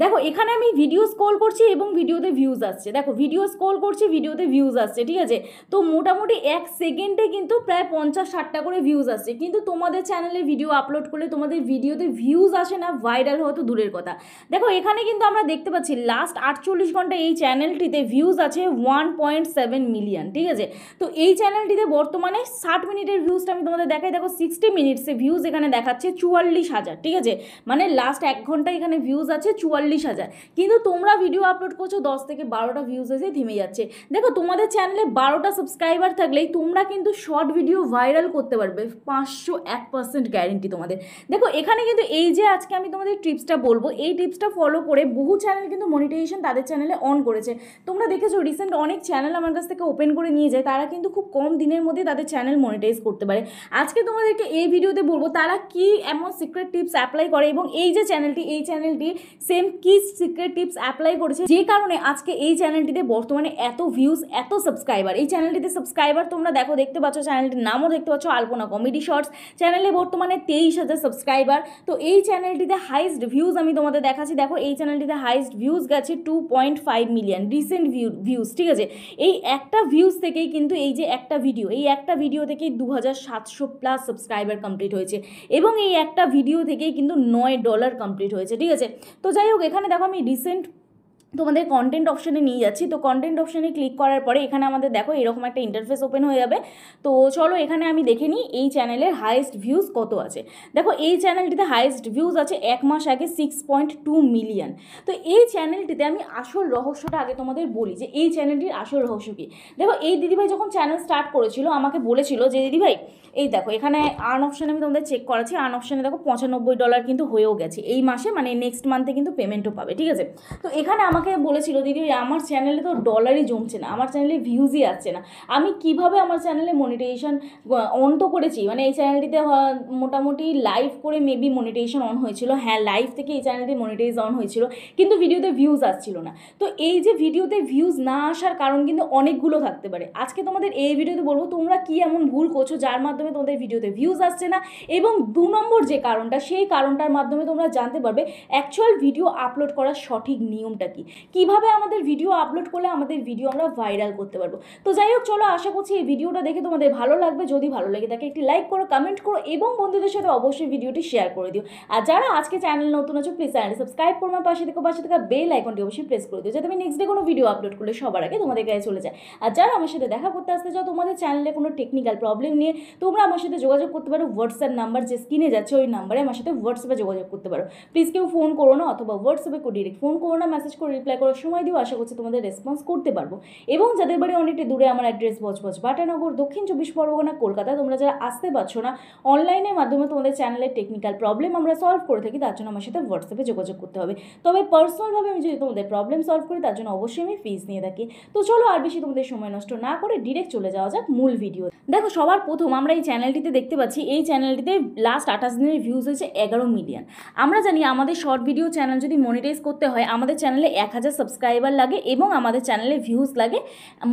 দেখো এখানে আমি ভিডিও স্ক্রল করছি এবং ভিডিওতে ভিউজ আসছে। দেখো ভিডিও স্ক্রল করছি, ভিডিওতে ভিউজ আসছে, ঠিক আছে। তো মোটামুটি 1 সেকেন্ডে কিন্তু প্রায় 50-60টা করে ভিউজ আসছে। কিন্তু তোমাদের চ্যানেলে ভিডিও আপলোড করলে তোমাদের ভিডিওতে ভিউজ আসে না, ভাইরাল হয়তো দূরের কথা। দেখো এখানে কিন্তু আমরা দেখতে পাচ্ছি লাস্ট 48 ঘন্টা এই চ্যানেলটিতে ভিউজ আছে 1.7 মিলিয়ন, ঠিক আছে। তো এই চ্যানেলটিতে বর্তমানে 60 মিনিটের ভিউজটা আমি তোমাদের দেখাই। দেখো 60 মিনিটসে ভিউজ এখানে দেখাচ্ছে 44,000, ঠিক আছে। মানে লাস্ট 1 ঘন্টা এখানে ভিউজ আছে 44,000। কিন্তু তোমরা ভিডিও আপলোড করছো 10 থেকে 12টা ভিউজ এসে থেমে যাচ্ছে। দেখো তোমাদের চ্যানেলে 12টা সাবস্ক্রাইবার থাকলেই তোমরা কিন্তু শর্ট ভিডিও ভাইরাল করতে পারবে, 501% গ্যারেন্টি তোমাদের। দেখো এখানে কিন্তু এই যে আজকে আমি তোমাদের টিপসটা বলবো, এই টিপসটা ফলো করে বহু চ্যানেল কিন্তু মনিটাইজেশন তাদের চ্যানেলে অন করেছে। তোমরা দেখেছো রিসেন্ট অনেক চ্যানেল আমার কাছ থেকে ওপেন করে নিয়ে যায়, তারা কিন্তু খুব কম দিনের মধ্যে তাদের চ্যানেল মনিটাইজ করতে পারে। আজকে তোমাদেরকে এই ভিডিওতে বলবো তারা কি এমন সিক্রেট টিপস অ্যাপ্লাই করে এবং এই যে চ্যানেলটি, এই চ্যানেলটি সেম কি সিক্রেট টিপস অ্যাপ্লাই করেছে যে কারণে আজকে এই চ্যানেলটিতে বর্তমানে এত ভিউজ, এত সাবস্ক্রাইবার। এই চ্যানেলটিতে সাবস্ক্রাইবার তোমরা দেখতে পাচ্ছ, চ্যানেলটির নামও দেখতে পাচ্ছ, আলপনা কমেডি শর্টস। চ্যানেলে বর্তমানে 23,000 সাবস্ক্রাইবার। তো এই চ্যানেলটিতে হাইস্ট ভিউজ আমি তোমাদের দেখাচ্ছি। দেখো এই চ্যানেলটিতে হাইস্ট ভিউজ গেছে 2.5 মিলিয়ন রিসেন্ট ভিউজ, ঠিক আছে। এই একটা ভিউজ থেকেই কিন্তু এই যে একটা ভিডিও, এই একটা ভিডিও থেকেই 2700+ সাবস্ক্রাইবার কমপ্লিট হয়েছে এবং এই একটা ভিডিও থেকেই কিন্তু $9 কমপ্লিট হয়েছে, ঠিক আছে। তো যাই হোক এখানে দেখো আমি রিসেন্ট তোমাদের কন্টেন্ট অপশানে নিয়ে যাচ্ছি। তো কন্টেন্ট অপশানে ক্লিক করার পরে এখানে আমাদের দেখো এরকম একটা ইন্টারফেস ওপেন হয়ে যাবে। তো চলো এখানে আমি দেখে নিই এই চ্যানেলের হাইয়েস্ট ভিউজ কত আছে। দেখো এই চ্যানেলটিতে হাইয়েস্ট ভিউজ আছে 1 মাস আগে 6.2 মিলিয়ন। তো এই চ্যানেলটিতে আমি আসল রহস্যটা আগে তোমাদের বলি যে এই চ্যানেলটির আসল রহস্য কী। দেখো এই দিদিভাই যখন চ্যানেল স্টার্ট করেছিল আমাকে বলেছিল যে দিদিভাই এই দেখো এখানে আর্ন অপশানে আমি তোমাদের চেক করাচ্ছি, আর্ন অপশানে দেখো $95 কিন্তু হয়েও গেছে এই মাসে, মানে নেক্সট মান্থে কিন্তু পেমেন্টও পাবে, ঠিক আছে। তো এখানে আমাকে বলেছিল দিদি আমার চ্যানেলে তো ডলারই জমছে না, আমার চ্যানেলে ভিউজই আসছে না, আমি কিভাবে আমার চ্যানেলে মনিটাইজেশন অন তো করেছি, মানে এই চ্যানেলটিতে মোটামুটি লাইভ করে মেবি মনিটাইজেশন অন হয়েছিল, হ্যাঁ লাইভ থেকে এই চ্যানেলটি মনিটাইজ অন হয়েছিল, কিন্তু ভিডিওতে ভিউজ আসছিল না। তো এই যে ভিডিওতে ভিউজ না আসার কারণ কিন্তু অনেকগুলো থাকতে পারে। আজকে তোমাদের এই ভিডিওতে বলবো তোমরা কি এমন ভুল করছো যার মাধ্যমে তোমাদের ভিডিওতে ভিউজ আসছে না, এবং 2 নম্বর যে কারণটা, সেই কারণটার মাধ্যমে তোমরা জানতে পারবে অ্যাকচুয়াল ভিডিও আপলোড করার সঠিক নিয়মটা কি, কিভাবে আমাদের ভিডিও আপলোড করলে আমাদের ভিডিও আমরা ভাইরাল করতে পারবো। তো যাই হোক চলো, আশা করছি এই ভিডিওটা দেখে তোমাদের ভালো লাগবে। যদি ভালো লাগে তাকে একটি লাইক করো, কমেন্ট করো এবং বন্ধুদের সাথে অবশ্যই ভিডিওটি শেয়ার করে দিও। আর যারা আজকে চ্যানেল নতুন আছো প্লিজ চ্যানেলটি সাবস্ক্রাইব করো, আমার পাশে থাকা বেল আইকনটি অবশ্যই প্রেস করে দিও যাতে আমি নেক্সট ডে কোনো ভিডিও আপলোড করলে সবার আগে তোমাদের কাছে চলে যায়। আর যারা আমার সাথে দেখা করতে আসতে চাও, তোমাদের চ্যানেলে কোনো টেকনিক্যাল প্রবলেম নিয়ে তোমরা আমার সাথে যোগাযোগ করতে পারো। হোয়াটসঅ্যাপ নাম্বার যে স্ক্রিনে যাচ্ছে ওই নাম্বারে আমার সাথে হোয়াটসঅ্যাপে যোগাযোগ করতে পারো। প্লিজ কেউ ফোন করো না, অথবা হোয়াটসঅ্যাপে ডিরেক্ট ফোন করো না, মেসেজ করে রিপ্লাই করার সময় দিও। আশা করছি তোমাদের রেসপন্স করতে পারবো। এবং যাদের বাড়ি অনেকটা দূরে, আমার অ্যাড্রেস বজবজ বাটানগর, দক্ষিণ 24 পরগনা, কলকাতা। তোমরা যারা আসতে পারছো না, অনলাইনের মাধ্যমে তোমাদের চ্যানেলের টেকনিক্যাল প্রবলেম আমরা সলভ করে থাকি, তার জন্য আমার সাথে হোয়াটসঅ্যাপে যোগাযোগ করতে হবে। তবে পার্সোনালভাবে আমি যদি তোমাদের প্রবলেম সলভ করি তার জন্য অবশ্যই আমি ফিস নিয়ে থাকি। তো চলো আর বেশি তোমাদের সময় নষ্ট না করে ডিরেক্ট চলে যাওয়া যাক মূল ভিডিও। দেখো সবার প্রথম আমরা এই চ্যানেলটিতে দেখতে পাচ্ছি, এই চ্যানেলটিতে লাস্ট 28 দিনের ভিউজ হয়েছে 11 মিলিয়ন। আমরা জানি আমাদের শর্ট ভিডিও চ্যানেল যদি মনিটাইজ করতে হয় আমাদের চ্যানেলে 1000 সাবস্ক্রাইবার লাগে এবং আমাদের চ্যানেলে ভিউজ লাগে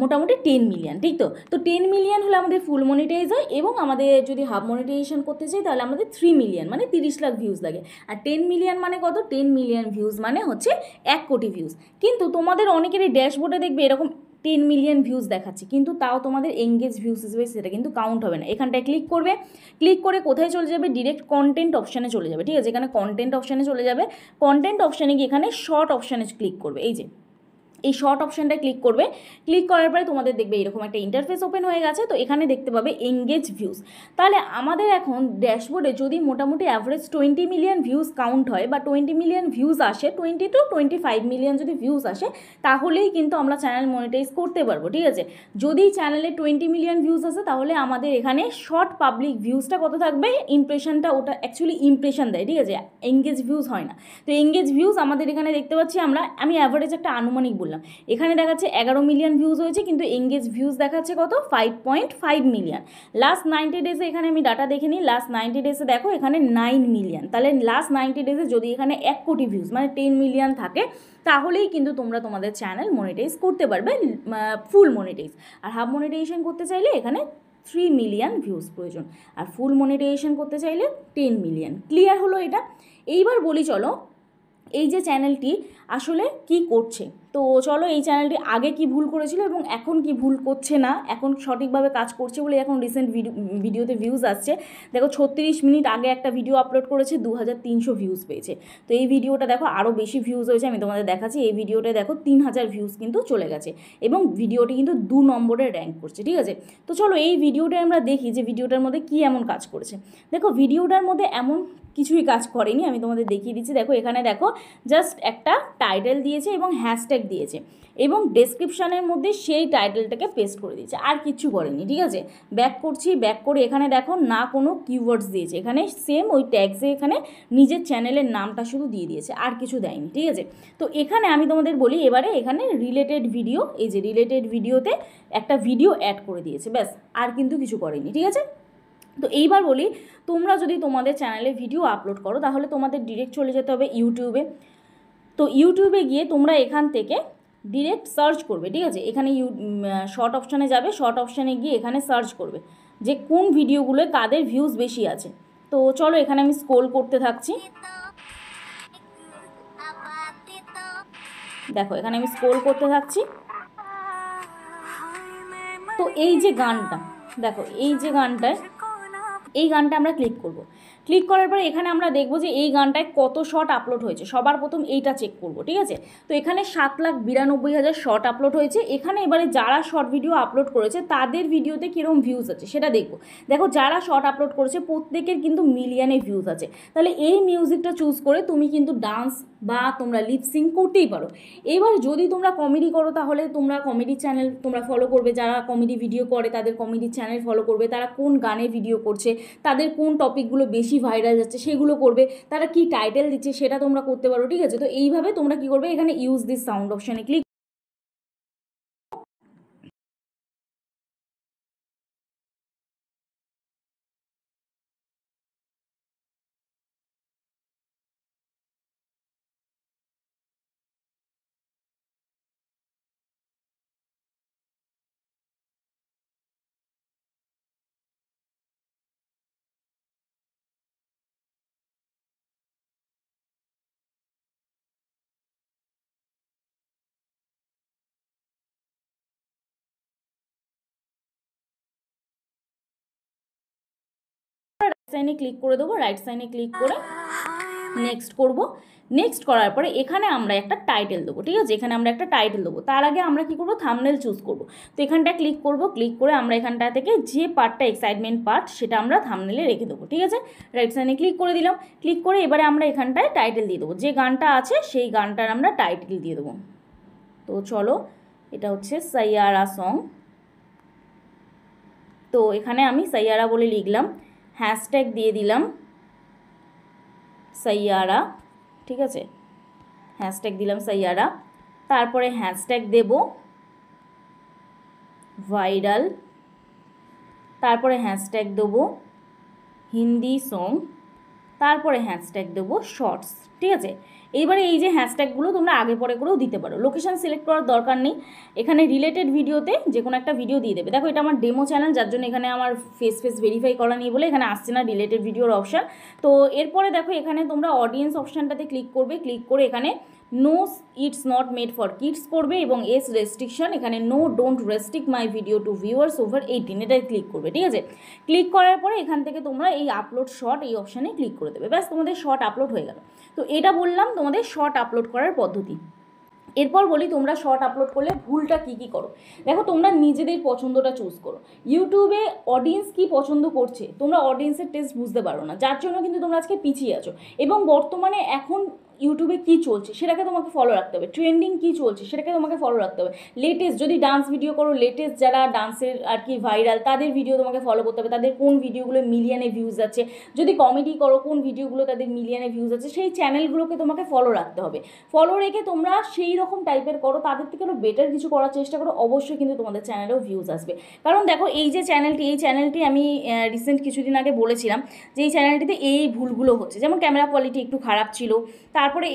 মোটামুটি 10 মিলিয়ন, ঠিক তো। তো 10 মিলিয়ন হলে আমাদের ফুল মনিটাইজ হয়, এবং আমাদের যদি হাফ মনিটাইজেশন করতে চাই তাহলে আমাদের 3 মিলিয়ন মানে 30 লাখ ভিউজ লাগে। আর 10 মিলিয়ন মানে কত? 10 মিলিয়ন ভিউজ মানে হচ্ছে 1 কোটি ভিউজ। কিন্তু তোমাদের অনেকেরই ড্যাশবোর্ডে দেখবে এরকম 10 মিলিয়ন ভিউজ দেখাচ্ছে, কিন্তু তাও তোমাদের এঙ্গেজ ভিউজ হিসেবে সেটা কিন্তু কাউন্ট হবে না। এখানটায় ক্লিক করবে, ক্লিক করে কোথায় চলে যাবে? ডিরেক্ট কন্টেন্ট অপশানে চলে যাবে, ঠিক আছে। এখানে কন্টেন্ট অপশানে চলে যাবে, কন্টেন্ট অপশানে গিয়ে এখানে শর্ট অপশানে ক্লিক করবে। এই যে এই শর্ট অপশানটা ক্লিক করবে, ক্লিক করার পরে তোমাদের দেখবে এরকম একটা ইন্টারফেস ওপেন হয়ে গেছে। তো এখানে দেখতে পাবে এঙ্গেজ ভিউজ। তাহলে আমাদের এখন ড্যাশবোর্ডে যদি মোটামুটি অ্যাভারেজ 20 মিলিয়ন ভিউজ কাউন্ট হয় বা 20 মিলিয়ন ভিউজ আসে, 20 to 25 মিলিয়ন যদি ভিউজ আসে, তাহলেই কিন্তু আমরা চ্যানেল মনিটাইজ করতে পারবো, ঠিক আছে। যদি চ্যানেলে 20 মিলিয়ন ভিউজ আসে তাহলে আমাদের এখানে শর্ট পাবলিক ভিউজটা কত থাকবে? ইমপ্রেশনটা, ওটা অ্যাকচুয়ালি ইমপ্রেশন দেয়, ঠিক আছে, এঙ্গেজ ভিউজ হয় না। তো এঙ্গেজ ভিউজ আমাদের এখানে দেখতে পাচ্ছি আমি অ্যাভারেজ একটা আনুমানিক বললাম, এখানে দেখাচ্ছে 11 মিলিয়ন ভিউজ হয়েছে, কিন্তু এঙ্গেজ ভিউজ দেখাচ্ছে কত? 5.5 মিলিয়ন। লাস্ট 90 ডেজে এখানে আমি ডাটা দেখে নিই, লাস্ট 90 ডেজে দেখো এখানে 9 মিলিয়ন। তাহলে লাস্ট 90 ডেজে যদি এখানে 1 কোটি ভিউজ মানে 10 মিলিয়ন থাকে, তাহলেই কিন্তু তোমরা তোমাদের চ্যানেল মনিটাইজ করতে পারবে, ফুল মনিটাইজ। আর হাফ মনিটাইজেশন করতে চাইলে এখানে 3 মিলিয়ন ভিউজ প্রয়োজন, আর ফুল মনিটাইজেশন করতে চাইলে 10 মিলিয়ন। ক্লিয়ার হলো এটা? এইবার বলি চলো এই যে চ্যানেলটি আসলে কি করছে। তো চলো এই চ্যানেলটি আগে কি ভুল করেছিল এবং এখন কি ভুল করছে না, এখন সঠিকভাবে কাজ করছে বলে এখন রিসেন্ট ভিডিওতে ভিউজ আসছে। দেখো 36 মিনিট আগে একটা ভিডিও আপলোড করেছে, 2300 ভিউজ পেয়েছে। তো এই ভিডিওটা দেখো আরও বেশি ভিউজ হয়েছে, আমি তোমাদের দেখাচ্ছি। এই ভিডিওটা দেখো 3000 ভিউজ কিন্তু চলে গেছে এবং ভিডিওটি কিন্তু 2 নম্বরে র্যাঙ্ক করছে, ঠিক আছে। তো চলো এই ভিডিওটা আমরা দেখি যে ভিডিওটার মধ্যে কি এমন কাজ করেছে। দেখো ভিডিওটার মধ্যে এমন কিছুই কাজ করেনি, আমি তোমাদের দেখিয়ে দিচ্ছি। দেখো এখানে দেখো জাস্ট একটা টাইটেল দিয়েছে এবং হ্যাশট্যাগ দিয়েছে এবং ডেসক্রিপশানের মধ্যে সেই টাইটেলটাকে পেস্ট করে দিয়েছে, আর কিচ্ছু করেনি, ঠিক আছে। ব্যাক করছি, ব্যাক করে এখানে দেখো না কোনো কিওয়ার্ডস দিয়েছে, এখানে সেম ওই ট্যাগসে এখানে নিজের চ্যানেলের নামটা শুধু দিয়ে দিয়েছে, আর কিছু দেয়নি, ঠিক আছে। তো এখানে আমি তোমাদের বলি এবারে এখানে রিলেটেড ভিডিও, এই যে রিলেটেড ভিডিওতে একটা ভিডিও অ্যাড করে দিয়েছে, ব্যাস, আর কিন্তু কিছু করেনি, ঠিক আছে। তো এইবার বলি, তোমরা যদি তোমাদের চ্যানেলে ভিডিও আপলোড করো তাহলে তোমাদের ডিরেক্ট চলে যেতে হবে ইউটিউবে। তো ইউটিউবে গিয়ে তোমরা এখান থেকে ডিরেক্ট সার্চ করবে, ঠিক আছে। এখানে শর্ট অপশানে যাবে, শর্ট অপশানে গিয়ে এখানে সার্চ করবে যে কোন ভিডিওগুলোয় কাদের ভিউজ বেশি আছে। তো চলো এখানে আমি স্ক্রল করতে থাকছি। দেখো এখানে আমি স্ক্রল করতে থাকছি। তো এই যে গানটা, দেখো এই যে গানটায়, এই গানটা আমরা ক্লিক করব। ক্লিক করার পরে এখানে আমরা দেখব যে এই গানটায় কত শর্ট আপলোড হয়েছে। সবার প্রথম এইটা চেক করব, ঠিক আছে। তো এখানে 7,92,000 শর্ট আপলোড হয়েছে। এখানে এবারে যারা শর্ট ভিডিও আপলোড করেছে তাদের ভিডিওতে কীরকম ভিউজ আছে সেটা দেখব। দেখো যারা শর্ট আপলোড করেছে প্রত্যেকের কিন্তু মিলিয়নে ভিউজ আছে। তাহলে এই মিউজিকটা চুজ করে তুমি কিন্তু ডান্স বা তোমরা লিপসিং করতেই পারো। এবার যদি তোমরা কমেডি করো তাহলে তোমরা কমেডি চ্যানেল তোমরা ফলো করবে, যারা কমেডি ভিডিও করে তাদের কমেডি চ্যানেল ফলো করবে, তারা কোন গানে ভিডিও করছে, তাদের কোন টপিকগুলো বেশি ভাইরাল যাচ্ছে সেগুলো করবে, তারা কি টাইটেল দিচ্ছে সেটা তোমরা করতে পারো, ঠিক আছে। তো এইভাবে তোমরা কি করবে, এখানে ইউজ দিস সাউন্ড অপশানে ক্লিক সাইনে ক্লিক করে দেবো। রাইট সাইনে ক্লিক করে নেক্সট করব। নেক্সট করার পরে এখানে আমরা একটা টাইটেল দেবো, ঠিক আছে। এখানে আমরা একটা টাইটেল দেবো, তার আগে আমরা কি করব, থাম্বনেল চুজ করব। তো এখানটা ক্লিক করব, ক্লিক করে আমরা এখানটা থেকে যে পার্টটা এক্সাইটমেন্ট পার্ট সেটা আমরা থাম্বনেলে রেখে দেবো, ঠিক আছে। রাইট সাইনে ক্লিক করে দিলাম। ক্লিক করে এবারে আমরা এখানটায় টাইটেল দিয়ে দেবো, যে গানটা আছে সেই গানটার আমরা টাইটেল দিয়ে দেবো। তো চলো এটা হচ্ছে সাইয়ারা সং। তো এখানে আমি সাইয়ারা বলে লিখলাম, হ্যাশট্যাগ দিয়ে দিলাম সাইয়ারা, ঠিক আছে। হ্যাশট্যাগ দিলাম সাইয়ারা, তারপরে হ্যাশট্যাগ দেব ভাইরাল, তারপরে হ্যাশট্যাগ দেবো হিন্দি সং, তারপরে হ্যাশট্যাগ দেবো শর্টস, ঠিক আছে। এইবারে এই যে হ্যাশট্যাগুলো তোমরা আগে পরে করেও দিতে পারো, লোকেশন সিলেক্ট করার দরকার নেই। এখানে রিলেটেড ভিডিওতে যে কোনো একটা ভিডিও দিয়ে দেবে। দেখো এটা আমার ডেমো চ্যানেল, যার জন্য এখানে আমার ফেস ভেরিফাই করা নেই বলে এখানে আসছে না রিলেটেড ভিডিওর অপশান। তো এরপরে দেখো এখানে তোমরা অডিয়েন্স অপশানটাতে ক্লিক করবে। ক্লিক করে এখানে no it's not made for kids করবে এবং এস রেস্ট্রিকশন, এখানে no don't restrict my video to viewers over 18, এটাই ক্লিক করবে, ঠিক আছে। ক্লিক করার পরে এখান থেকে তোমরা এই আপলোড শর্ট এই অপশানে ক্লিক করে দেবে, ব্যাস তোমাদের শর্ট আপলোড হয়ে গেল। তো এটা বললাম তোমাদের শর্ট আপলোড করার পদ্ধতি। এরপর বলি তোমরা শর্ট আপলোড করলে ভুলটা কী কী করো। দেখো তোমরা নিজেদের পছন্দটা চুজ করো। ইউটিউবে অডিয়েন্স কী পছন্দ করছে তোমরা অডিয়েন্সের টেস্ট বুঝতে পারো না, যার জন্য কিন্তু তোমরা আজকে পিছিয়ে আছো। এবং বর্তমানে এখন ইউটিউবে কী চলছে সেটাকে তোমাকে ফলো রাখতে হবে, ট্রেন্ডিং কী চলছে সেটাকে তোমাকে ফলো রাখতে হবে। লেটেস্ট যদি ডান্স ভিডিও করো, লেটেস্ট যারা ডান্সের আর কি ভাইরাল তাদের ভিডিও তোমাকে ফলো করতে হবে, তাদের কোন ভিডিওগুলো মিলিয়নে ভিউজ আছে। যদি কমেডি করো কোন ভিডিওগুলো তাদের মিলিয়নে ভিউজ আছে, সেই চ্যানেলগুলোকে তোমাকে ফলো রাখতে হবে। ফলো রেখে তোমরা সেই রকম টাইপের করো, তাদের থেকে আরও বেটার কিছু করার চেষ্টা করো, অবশ্যই কিন্তু তোমাদের চ্যানেলেও ভিউজ আসবে। কারণ দেখো এই যে চ্যানেলটি, এই চ্যানেলটি আমি রিসেন্ট কিছুদিন আগে বলেছিলাম যে এই চ্যানেলটিতে এই ভুলগুলো হচ্ছে, যেমন ক্যামেরা কোয়ালিটি একটু খারাপ ছিল, তারপরে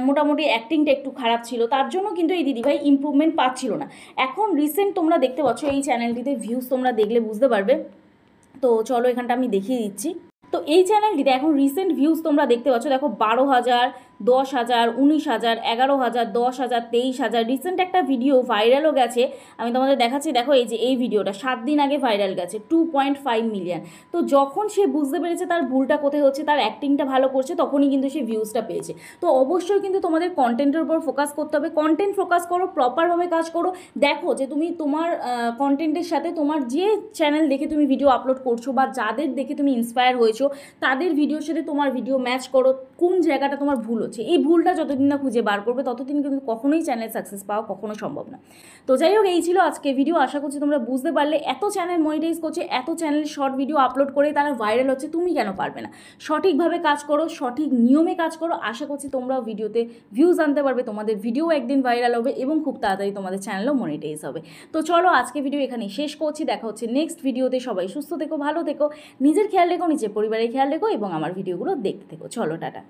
মোটামুটি অ্যাক্টিংটা একটু খারাপ ছিল, তার জন্য কিন্তু এই দিদিভাই ইমপ্রুভমেন্ট পাচ্ছিল না। এখন রিসেন্ট তোমরা দেখতে পাচ্ছ এই চ্যানেলটিতে ভিউজ তোমরা দেখলে বুঝতে পারবে। তো চলো এখানটা আমি দেখিয়ে দিচ্ছি। তো এই চ্যানেলটিতে এখন রিসেন্ট ভিউজ তোমরা দেখতে পাচ্ছ, দেখো 12,000, 10,000, 19,000, 11,000, 10,000, 23,000। রিসেন্ট একটা ভিডিও ভাইরালও গেছে, আমি তোমাদের দেখাচ্ছি। দেখো এই যে এই ভিডিওটা 7 দিন আগে ভাইরাল গেছে, 2.5 মিলিয়ন। তো যখন সে বুঝতে পেরেছে তার ভুলটা কোথায় হচ্ছে, তার অ্যাক্টিংটা ভালো করছে, তখনই কিন্তু সে ভিউজটা পেয়েছে। তো অবশ্যই কিন্তু তোমাদের কন্টেন্টের উপর ফোকাস করতে হবে। কন্টেন্ট ফোকাস করো, প্রপারভাবে কাজ করো। দেখো যে তুমি তোমার কন্টেন্টের সাথে তোমার যে চ্যানেল দেখে তুমি ভিডিও আপলোড করছো বা যাদের দেখে তুমি ইন্সপায়ার হয়েছো তাদের ভিডিওর সাথে তোমার ভিডিও ম্যাচ করো, কোন জায়গাটা তোমার ভুল হচ্ছে। এই ভুলটা যতদিন না খুঁজে বার করবে ততদিন কিন্তু কখনোই চ্যানেল সাকসেস পাওয়া কখনো সম্ভব না। তো যাই হোক, এই ছিল আজকে ভিডিও। আশা করছি তোমরা বুঝতে পারলে। এত চ্যানেল মনিটাইজ করছে, এত চ্যানেল শর্ট ভিডিও আপলোড করে তারা ভাইরাল হচ্ছে, তুমি কেন পারবে না? সঠিকভাবে কাজ করো, সঠিক নিয়মে কাজ করো। আশা করছি তোমরাও ভিডিওতে ভিউজ আনতে পারবে, তোমাদের ভিডিও একদিন ভাইরাল হবে এবং খুব তাড়াতাড়ি তোমাদের চ্যানেলও মনিটাইজ হবে। তো চলো আজকে ভিডিও এখানেই শেষ করছি। দেখা হচ্ছে নেক্সট ভিডিওতে। সবাই সুস্থ থেকো, ভালো থেকো, নিজের খেয়াল রেখো, নিজের পরিবারের খেয়াল রেখো এবং আমার ভিডিওগুলো দেখতে থেকো। চলো টাটা।